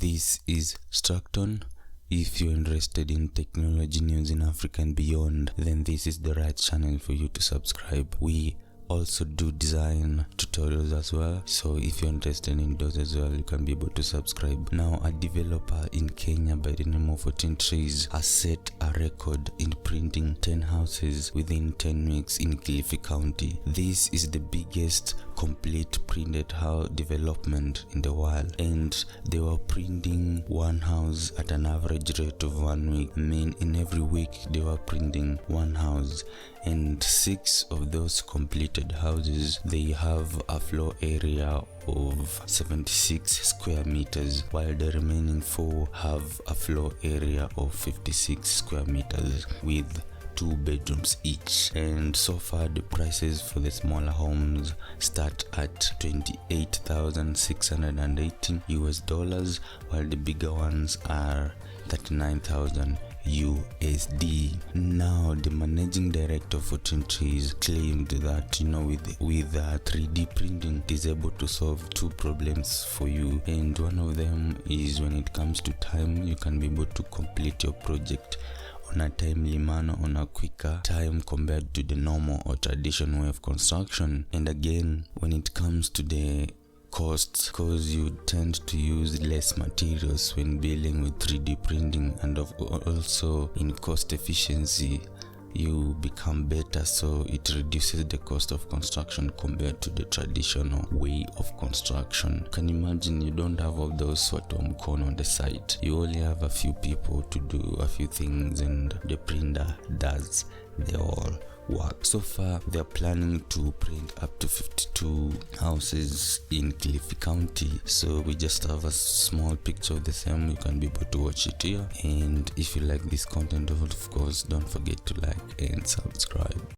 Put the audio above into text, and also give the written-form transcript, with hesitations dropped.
This is Stockton. If you're interested in technology news in Africa and beyond, then this is the right channel for you to subscribe. We also do design tutorials as well, so if you're interested in those as well, you can be able to subscribe. Now, a developer in Kenya by the name of 14 Trees has set a record in printing 10 houses within 10 weeks in Kilifi County. This is the biggest complete printed house development in the world, and they were printing one house at an average rate of 1 week. I mean, in every week they were printing one house, and 6 of those completed houses, they have a floor area of 76 square meters, while the remaining 4 have a floor area of 56 square meters with 2 bedrooms each. And so far the prices for the smaller homes start at $28,618 US, while the bigger ones are $39,000 USD. Now, the managing director for 14 Trees claimed that with 3D printing it is able to solve 2 problems for you, and one of them is when it comes to time. You can be able to complete your project on a timely manner, on a quicker time compared to the normal or traditional way of construction. And again, when it comes to the costs, because you tend to use less materials when dealing with 3D printing, and also in cost efficiency you become better, so it reduces the cost of construction compared to the traditional way of construction. You can imagine you don't have all those watu wa mkono on the site. You only have a few people to do a few things, and the printer does the whole work. So far they are planning to print up to 52 houses in Kilifi County, so we just have a small picture of the same. You can be able to watch it here, and if you like this content, of course, don't forget to like and subscribe.